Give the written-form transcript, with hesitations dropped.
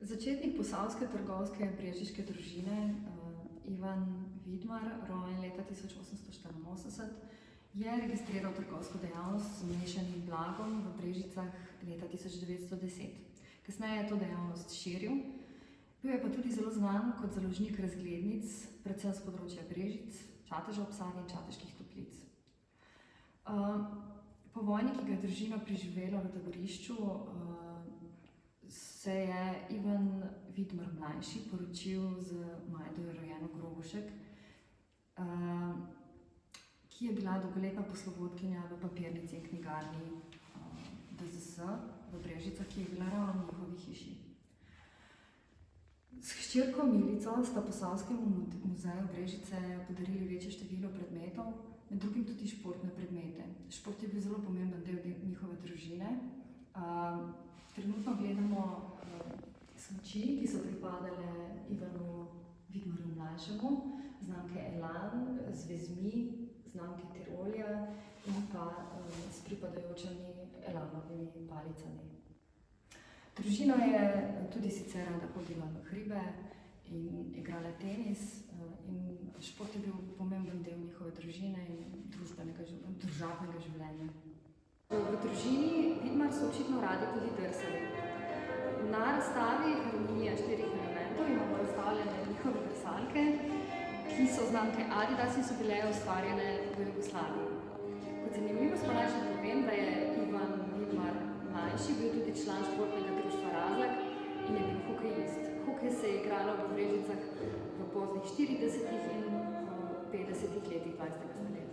Začetnik posavske trgovske brežiške družine Ivan Vidmar, rojen leta 1884, je registriral trgovsko dejavnost z mešanim blagom v Brežicah leta 1910. Kasneje je to dejavnost širil. Bil je pa tudi zelo znan kot založnik razglednic, predvsem z področja Brežic, Čateža ob Savi in Čateških toplic. Po vojni, ki ga je družina preživela v taborišču, se je Ivan Vidmar mlajši poročil z Majdo, rojeno Grobušek, ki je bila dolgoletna poslovodkinja v papirnici in knjigarni DZS v Brežicah, ki je bila ravno v njihovi hiši. S hčerko Milico sta Posavskemu muzeju Brežice podarili večje število predmetov, med drugim tudi športne predmete. Šport je bil zelo pomemben del njihove družine. Trenutno gledamo smuči, ki so pripadale Ivanu Vidmarju mlajšemu, znamke Elan z vezmi, znamke Tirolja in pa s pripadajočimi Elanovimi palicami. Družina je tudi sicer rada hodila v hribe in igrala tenis in šport je bil pomemben del njihove družine in družabnega življenja. V družini Vidmar so očitno radi tudi drsali. Na razstavi Harmonija štirih elementov imamo razstavljene njihove drsalke, ki so znamke Adidas in so bile ustvarjene v Jugoslaviji. Kot zanimivost pa naj še povem, da je Ivan Vidmar mlajši bil tudi član športnega društva Razlak in je bil hokejist. Hokej se je igralo v Brežicah v poznih 40. in 50. letih 20. stoletja.